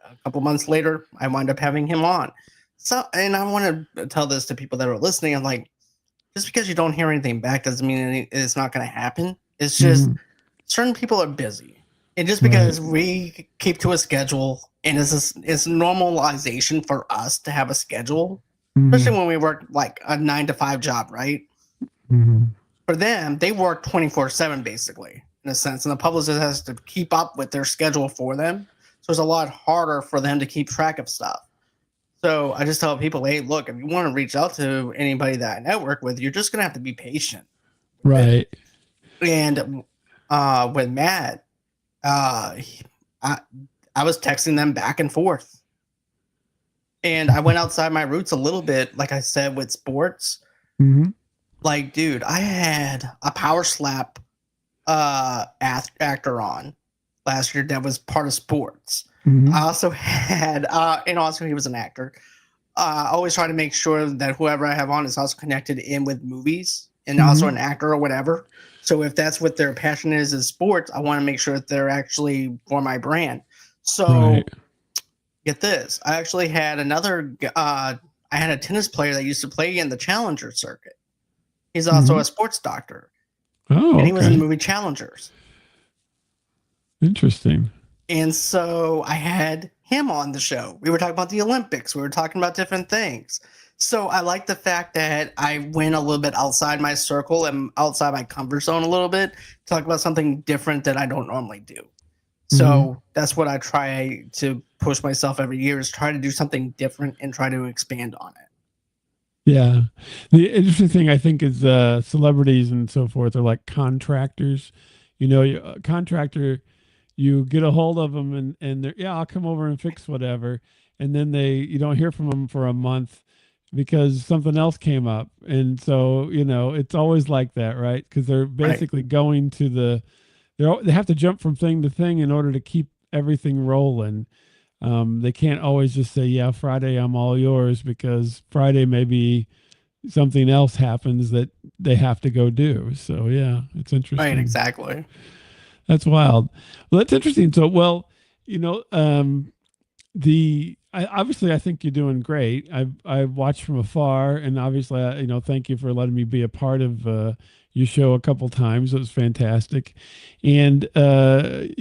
Speaker 2: a couple months later, I wind up having him on. So, and I want to tell this to people that are listening. I'm like, just because you don't hear anything back doesn't mean it's not going to happen. It's just
Speaker 1: Hmm.
Speaker 2: certain people are busy, and just
Speaker 1: Right.
Speaker 2: because we keep to a schedule, and it's normalization for us to have a schedule,
Speaker 1: Hmm.
Speaker 2: especially when we work like a 9 to 5 job, right?
Speaker 1: Hmm.
Speaker 2: For them, they work 24/7 basically in a sense, and the publicist has to keep up with their schedule for them. So it's a lot harder for them to keep track of stuff. So I just tell people, hey, look, if you want to reach out to anybody that I network with, you're just gonna have to be patient with it.
Speaker 1: Right.
Speaker 2: And with Matt, he- I I was texting them back and forth, and I went outside my roots a little bit, like I said with sports.
Speaker 1: Hmm.
Speaker 2: Like, dude, I had a power slap actor on last year that was part of sports. I
Speaker 1: Hmm.
Speaker 2: also had, and also he was an actor. I always try to make sure that whoever I have on is also connected in with movies and also
Speaker 1: Hmm.
Speaker 2: an actor or whatever. So if that's what their passion is sports, I want to make sure that they're actually for my brand.
Speaker 1: Right.
Speaker 2: So get this. I actually had I had a tennis player that used to play in the Challenger circuit. He's also
Speaker 1: Hmm.
Speaker 2: a sports doctor,
Speaker 1: Oh,
Speaker 2: and he was in the
Speaker 1: okay.
Speaker 2: movie Challengers.
Speaker 1: Interesting.
Speaker 2: And so I had him on the show. We were talking about the Olympics. We were talking about different things. So I like the fact that I went a little bit outside my circle and outside my comfort zone a little bit, talk about something different that I don't normally do.
Speaker 1: Hmm.
Speaker 2: So that's what I try to push myself every year, is try to do something different and try to expand on it.
Speaker 1: Yeah. The interesting thing I think is celebrities and so forth are like contractors. A contractor, you get a hold of them and they're, yeah, I'll come over and fix whatever. And then you don't hear from them for a month because something else came up. And so, it's always like that, right? Because they're
Speaker 2: Right.
Speaker 1: basically going to they have to jump from thing to thing in order to keep everything rolling. They can't always just say, yeah, Friday, I'm all yours, because Friday maybe something else happens that they have to go do. So, yeah, it's
Speaker 2: Right,
Speaker 1: interesting.
Speaker 2: exactly.
Speaker 1: That's wild. Well, that's interesting. So, well, obviously I think you're doing great. I've watched from afar, and obviously, thank you for letting me be a part of your show a couple times. It was fantastic, and the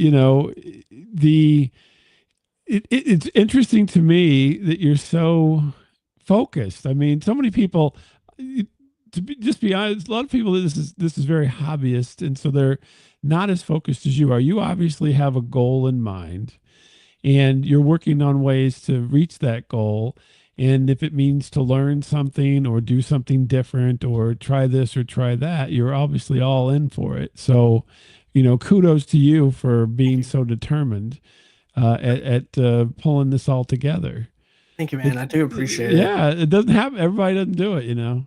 Speaker 1: it's interesting to me that you're so focused. I mean, so many people. Just be honest, a lot of people, this is very hobbyist, and so they're not as focused as you are. You obviously have a goal in mind, and you're working on ways to reach that goal. And if it means to learn something or do something different or try this or try that, you're obviously all in for it. So, kudos to you for
Speaker 2: Thank
Speaker 1: being
Speaker 2: you.
Speaker 1: so determined at pulling this all together.
Speaker 2: Thank you, man.
Speaker 1: It's
Speaker 2: I do appreciate it.
Speaker 1: Yeah, it doesn't happen. Everybody doesn't do it.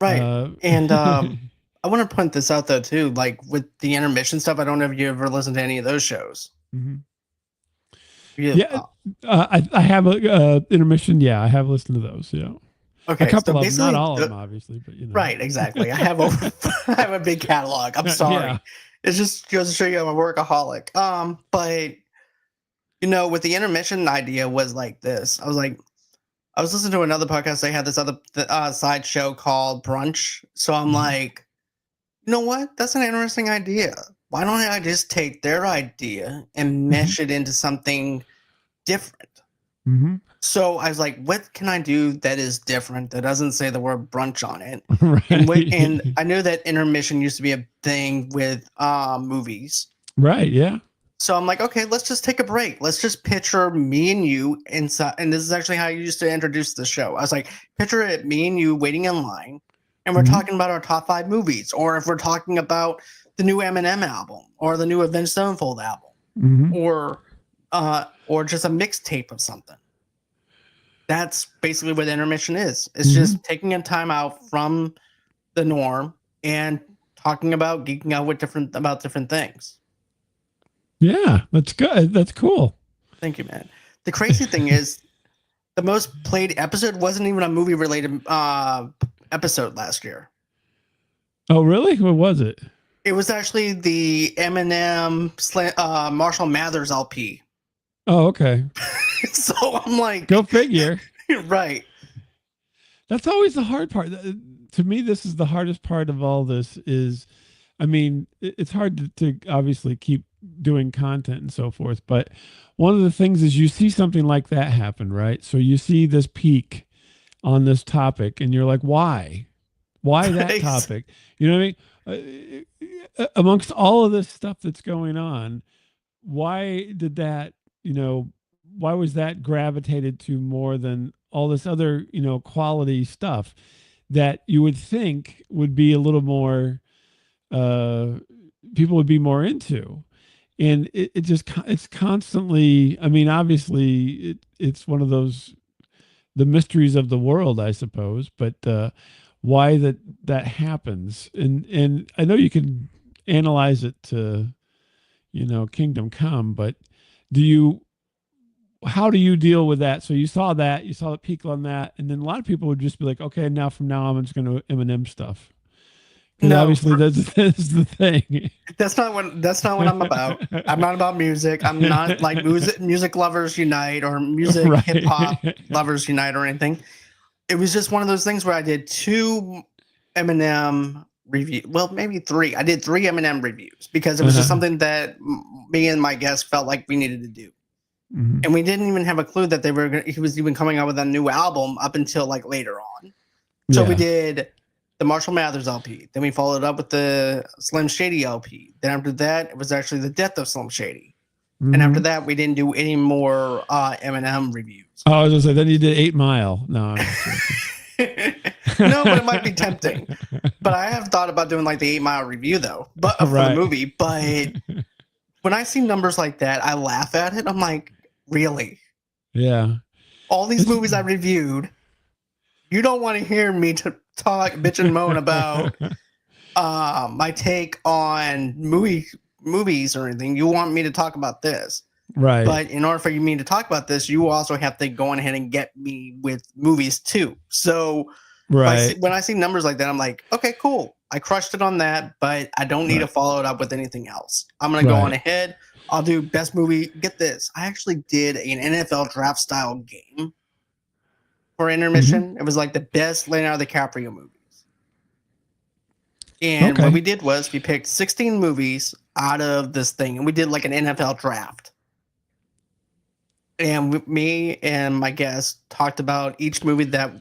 Speaker 2: Right.
Speaker 1: Uh,
Speaker 2: And I want to point this out though too, like with the intermission stuff. I don't know if you ever listened to any of those shows.
Speaker 1: mhm.
Speaker 2: Yeah.
Speaker 1: Yeah, I have a intermission. Yeah, I have listened to those. Yeah, a
Speaker 2: Okay. So
Speaker 1: couple of them, not
Speaker 2: basically,
Speaker 1: all of them, obviously, but
Speaker 2: right. Exactly. I have over. I have a big catalog. I'm
Speaker 1: Yeah.
Speaker 2: sorry. It just goes to show you I'm a workaholic. But with the intermission idea was like this. I was listening to another podcast. They had this other side show called Brunch. So I'm
Speaker 1: Hmm.
Speaker 2: like, you know what? That's an interesting idea. Why don't I just take their idea and
Speaker 1: Hmm.
Speaker 2: mesh it into something different?
Speaker 1: Hmm.
Speaker 2: So I was like, what can I do that is different, that doesn't say the word brunch on it? And
Speaker 1: Right.
Speaker 2: I knew that intermission used to be a thing with movies.
Speaker 1: Right. Yeah.
Speaker 2: So I'm like, okay, let's just take a break. Let's just picture me and you inside. And this is actually how I used to introduce the show. I was like, picture it, me and you waiting in line, and we're
Speaker 1: Hmm.
Speaker 2: talking about our top 5 movies, or if we're talking about the new Eminem album, or the new Avenged Sevenfold album,
Speaker 1: Hmm.
Speaker 2: or just a mixtape of something. That's basically what intermission is. It's
Speaker 1: Hmm.
Speaker 2: just taking a time out from the norm and talking about geeking out with different things.
Speaker 1: Yeah, that's good. That's cool.
Speaker 2: Thank you, man. The crazy thing is, the most played episode wasn't even a movie related episode last year.
Speaker 1: Oh, really? What was it?
Speaker 2: It was actually the Eminem Marshall Mathers LP.
Speaker 1: Oh, okay.
Speaker 2: So I'm like,
Speaker 1: Go figure.
Speaker 2: right,
Speaker 1: That's always the hard part. To me, this is the hardest part of all this. I mean, it's hard to obviously keep doing content and so forth, but one of the things is you see something like that happen, right? So you see this peak on this topic, and you're like, why? Why that topic? You know what I mean? Amongst all of this stuff that's going on, why did that, why was that gravitated to more than all this other, quality stuff that you would think would be a little more, uh, people would be more into? And it's constantly, I mean, obviously it's one of those, the mysteries of the world, I suppose, but, why that happens. And I know you can analyze it to, kingdom come, but do you, how do you deal with that? So you saw the peak on that, and then a lot of people would just be like, okay, now from now on, I'm just going to Eminem stuff. Because
Speaker 2: No,
Speaker 1: obviously that's the thing.
Speaker 2: that's not what I'm about. I'm not about music. I'm not like music lovers unite or music hip hop
Speaker 1: Right.
Speaker 2: lovers unite or anything. It was just one of those things where I did two Eminem review. Well, maybe three. I did three Eminem reviews because it was just
Speaker 1: Uh-huh.
Speaker 2: something that me and my guest felt like we needed to do.
Speaker 1: Mhm.
Speaker 2: And we didn't even have a clue that he was even coming out with a new album up until like later on. So we
Speaker 1: Yeah.
Speaker 2: did the Marshall Mathers LP. Then we followed up with the Slim Shady LP. Then after that, it was actually the death of Slim Shady. And after
Speaker 1: Mhm.
Speaker 2: that, we didn't do any more Eminem reviews.
Speaker 1: Oh, I was gonna say then you did 8 Mile. No, I'm just joking.
Speaker 2: No, but it might be tempting. But I have thought about doing like the 8 Mile review though, but for the
Speaker 1: Right.
Speaker 2: movie. But when I see numbers like that, I laugh at it. I'm like, really?
Speaker 1: Yeah.
Speaker 2: All these
Speaker 1: It's-
Speaker 2: movies I reviewed, you don't want to hear me to talk, bitch, and moan about my take on movies or anything. You want me to talk about this.
Speaker 1: right.
Speaker 2: But in order for me to talk about this, you also have to go on ahead and get me with movies too. So
Speaker 1: Right.
Speaker 2: when I see numbers like that, I'm like, okay, cool. I crushed it on that, but I don't need to
Speaker 1: Right.
Speaker 2: follow it up with anything else. I'm going to go on
Speaker 1: Right.
Speaker 2: ahead. I'll do best movie. Get this. I actually did an NFL draft style game for
Speaker 1: Mhm.
Speaker 2: intermission. It was like the best Leonardo DiCaprio movies. And what
Speaker 1: Okay.
Speaker 2: we did was we picked 16 movies out of this thing, and we did like an NFL draft. And me and my guest talked about each movie that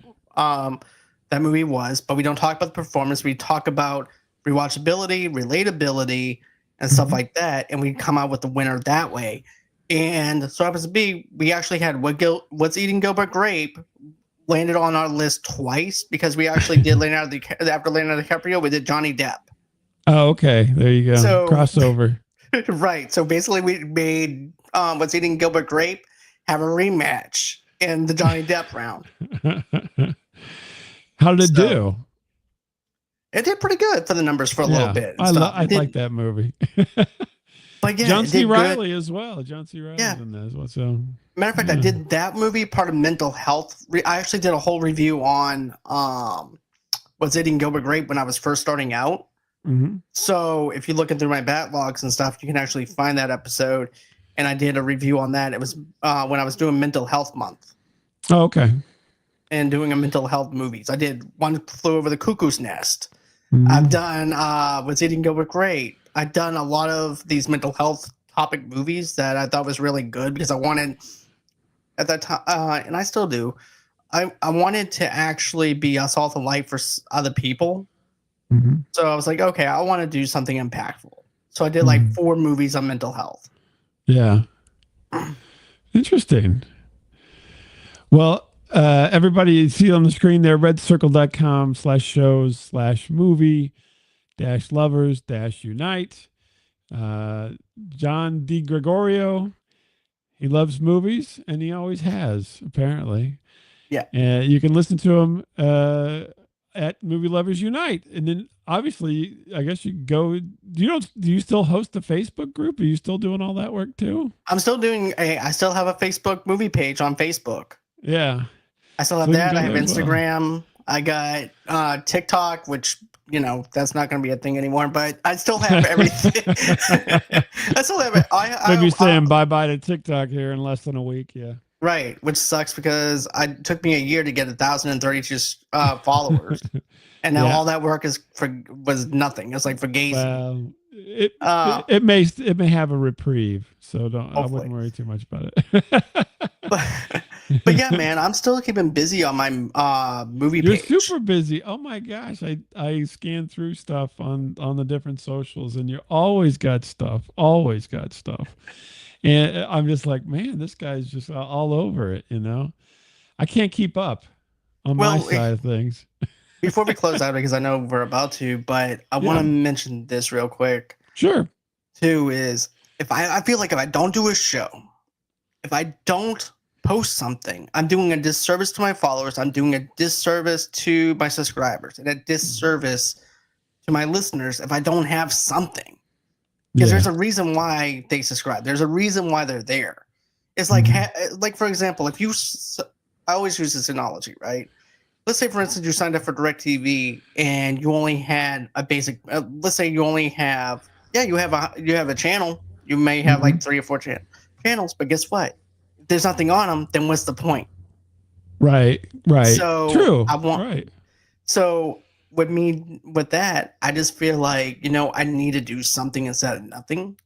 Speaker 2: movie was, but we don't talk about the performance. We talk about rewatchability, relatability, and stuff
Speaker 1: Mhm.
Speaker 2: like that, and we come out with the winner that way. And so happens to be we actually had What's Eating Gilbert Grape landed on our list twice because we actually did after Leonardo DiCaprio, we did Johnny Depp.
Speaker 1: Oh, okay. There you go.
Speaker 2: So
Speaker 1: Crossover.
Speaker 2: right, so basically we made What's Eating Gilbert Grape have a rematch in the Johnny Depp round.
Speaker 1: How did it
Speaker 2: So
Speaker 1: do?
Speaker 2: it did pretty good for the numbers for a little
Speaker 1: Yeah.
Speaker 2: bit and stuff.
Speaker 1: I
Speaker 2: It
Speaker 1: like
Speaker 2: did,
Speaker 1: that movie.
Speaker 2: but yeah,
Speaker 1: John
Speaker 2: it
Speaker 1: C.
Speaker 2: did good.
Speaker 1: Riley as well. John C. Riley's
Speaker 2: Yeah.
Speaker 1: in that as well. So
Speaker 2: Matter of fact, I
Speaker 1: yeah.
Speaker 2: did that movie part of mental health. I actually did a whole review on What's Eating Gilbert Grape when I was first starting out.
Speaker 1: Mm-hmm.
Speaker 2: So if you're looking through my backlogs and stuff, you can actually find that episode. And I did a review on that. It was when I was doing Mental Health Month
Speaker 1: Oh, okay.
Speaker 2: and doing a mental health movies. I did One Flew Over the Cuckoo's Nest. I've
Speaker 1: Mm-hmm.
Speaker 2: done What's Eating Gilbert Grape. I've done a lot of these mental health topic movies that I thought was really good because I wanted at that time, and I still do. I wanted to actually be a salt of light for other people.
Speaker 1: Mm-hmm.
Speaker 2: So I was like, okay, I want to do something impactful. So I did like
Speaker 1: Mm-hmm.
Speaker 2: 4 movies on mental health.
Speaker 1: Yeah. Interesting. Well, everybody you see on the screen there, redcircle.com/shows/movie-lovers-unite. John DiGregorio, he loves movies and he always has, apparently.
Speaker 2: Yeah.
Speaker 1: And you can listen to him at Movie Lovers Unite. And then obviously, I guess you go, do you still host the Facebook group? Are you still doing all that work too?
Speaker 2: I still have a Facebook movie page on Facebook.
Speaker 1: Yeah.
Speaker 2: I still have
Speaker 1: So you can
Speaker 2: that.
Speaker 1: go
Speaker 2: I have
Speaker 1: there as well.
Speaker 2: Instagram. I got TikTok, which that's not going to be a thing anymore. But I still have everything. I still have it.
Speaker 1: Maybe saying bye bye to TikTok here in less than a week. Yeah.
Speaker 2: Right, which sucks because it took me a year to get 1,032 followers, and now
Speaker 1: Yeah.
Speaker 2: all that work was nothing. It's like for gazy.
Speaker 1: Well, it
Speaker 2: Uh,
Speaker 1: it may have a reprieve, so I
Speaker 2: Hopefully.
Speaker 1: wouldn't worry too much about it.
Speaker 2: but yeah, man, I'm still keeping busy on my movie
Speaker 1: You're
Speaker 2: page.
Speaker 1: super busy. Oh my gosh, I scan through stuff on the different socials, and you always got stuff. Always got stuff, and I'm just like, man, this guy's just all over it. I can't keep up on my
Speaker 2: Well,
Speaker 1: side of things.
Speaker 2: Before we close out, because I know we're about to, but I want to mention this real quick
Speaker 1: Sure.
Speaker 2: too. Is if I feel like if I don't do a show, if I don't post something, I'm doing a disservice to my followers. I'm doing a disservice to my subscribers and a disservice to my listeners if I don't have something. Because there's a reason why they subscribe. There's a reason why they're there. It's like, like for example, I always use this analogy, right? let's say for instance you signed up for DirecTV and you only had a basic. Let's say you only have you have a channel. You may have
Speaker 1: Mhm.
Speaker 2: like 3 or 4 channels, but guess what? If there's nothing on them, then what's the point?
Speaker 1: Right. Right.
Speaker 2: So
Speaker 1: True.
Speaker 2: I want
Speaker 1: Right.
Speaker 2: so with me with that, I just feel like I need to do something instead of nothing.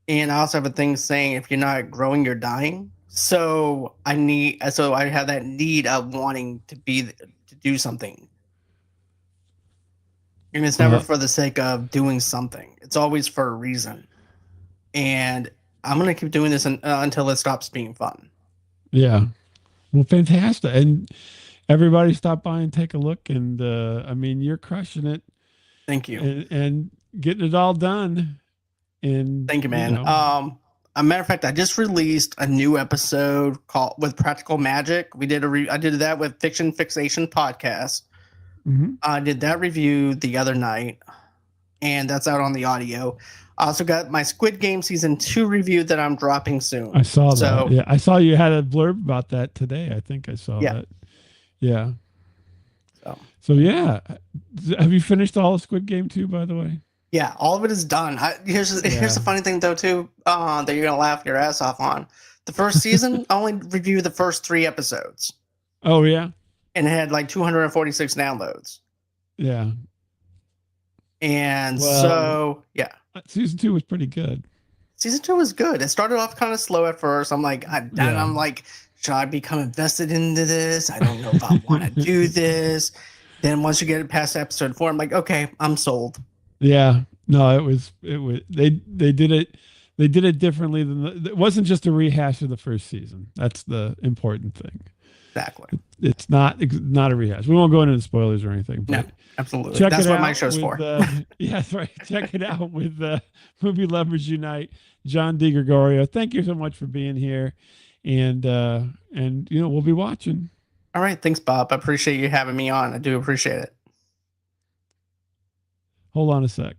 Speaker 2: And I also have a thing saying if you're not growing, you're dying. So I have that need of wanting to do something. And it's never
Speaker 1: Well,
Speaker 2: for the sake of doing something. It's always for a reason. And I'm gonna keep doing this until it stops being fun.
Speaker 1: yeah. Well, fantastic. And everybody stop by and take a look. And I mean, you're crushing it
Speaker 2: Thank you,
Speaker 1: and getting it all done. And,
Speaker 2: thank you, man. A matter of fact, I just released a new episode called with Practical Magic. I did that with Fiction Fixation podcast.
Speaker 1: mhm.
Speaker 2: I did that review the other night, and that's out on the audio. I also got my Squid Game season 2 review that I'm dropping
Speaker 1: I
Speaker 2: soon.
Speaker 1: saw that.
Speaker 2: So
Speaker 1: Yeah. I saw you had a blurb about that today. I think I saw
Speaker 2: yeah,
Speaker 1: that. Yeah.
Speaker 2: so
Speaker 1: So, yeah. Have you finished all of Squid Game too, by the way?
Speaker 2: yeah, all of it is done. Here's
Speaker 1: Yeah.
Speaker 2: the funny thing though too, that you're gonna laugh your ass off on. The first season, I only reviewed the first 3 episodes,
Speaker 1: Oh, yeah.
Speaker 2: and it had like 246 downloads.
Speaker 1: Yeah.
Speaker 2: And
Speaker 1: Well,
Speaker 2: so yeah,
Speaker 1: season 2 was pretty good.
Speaker 2: season 2 was good. It started off kind of slow at first.
Speaker 1: Yeah.
Speaker 2: I'm like, should I become invested into this? I don't know if I want to do this. Then once you get it past episode 4, I'm like, okay, I'm sold.
Speaker 1: Yeah. No, it was they did it differently it wasn't just a rehash of the first season. That's the important thing.
Speaker 2: Exactly.
Speaker 1: It's not a rehash. We won't go into the spoilers or anything,
Speaker 2: No,
Speaker 1: but
Speaker 2: absolutely.
Speaker 1: check it
Speaker 2: That's what my
Speaker 1: out
Speaker 2: show's
Speaker 1: with
Speaker 2: for.
Speaker 1: yeah, that's right. Check it out with Movie Lovers Unite. John DiGregorio. Thank you so much for being here. And we'll be watching.
Speaker 2: All right. Thanks, Bob. I appreciate you having me on. I do appreciate it.
Speaker 1: Hold on a sec.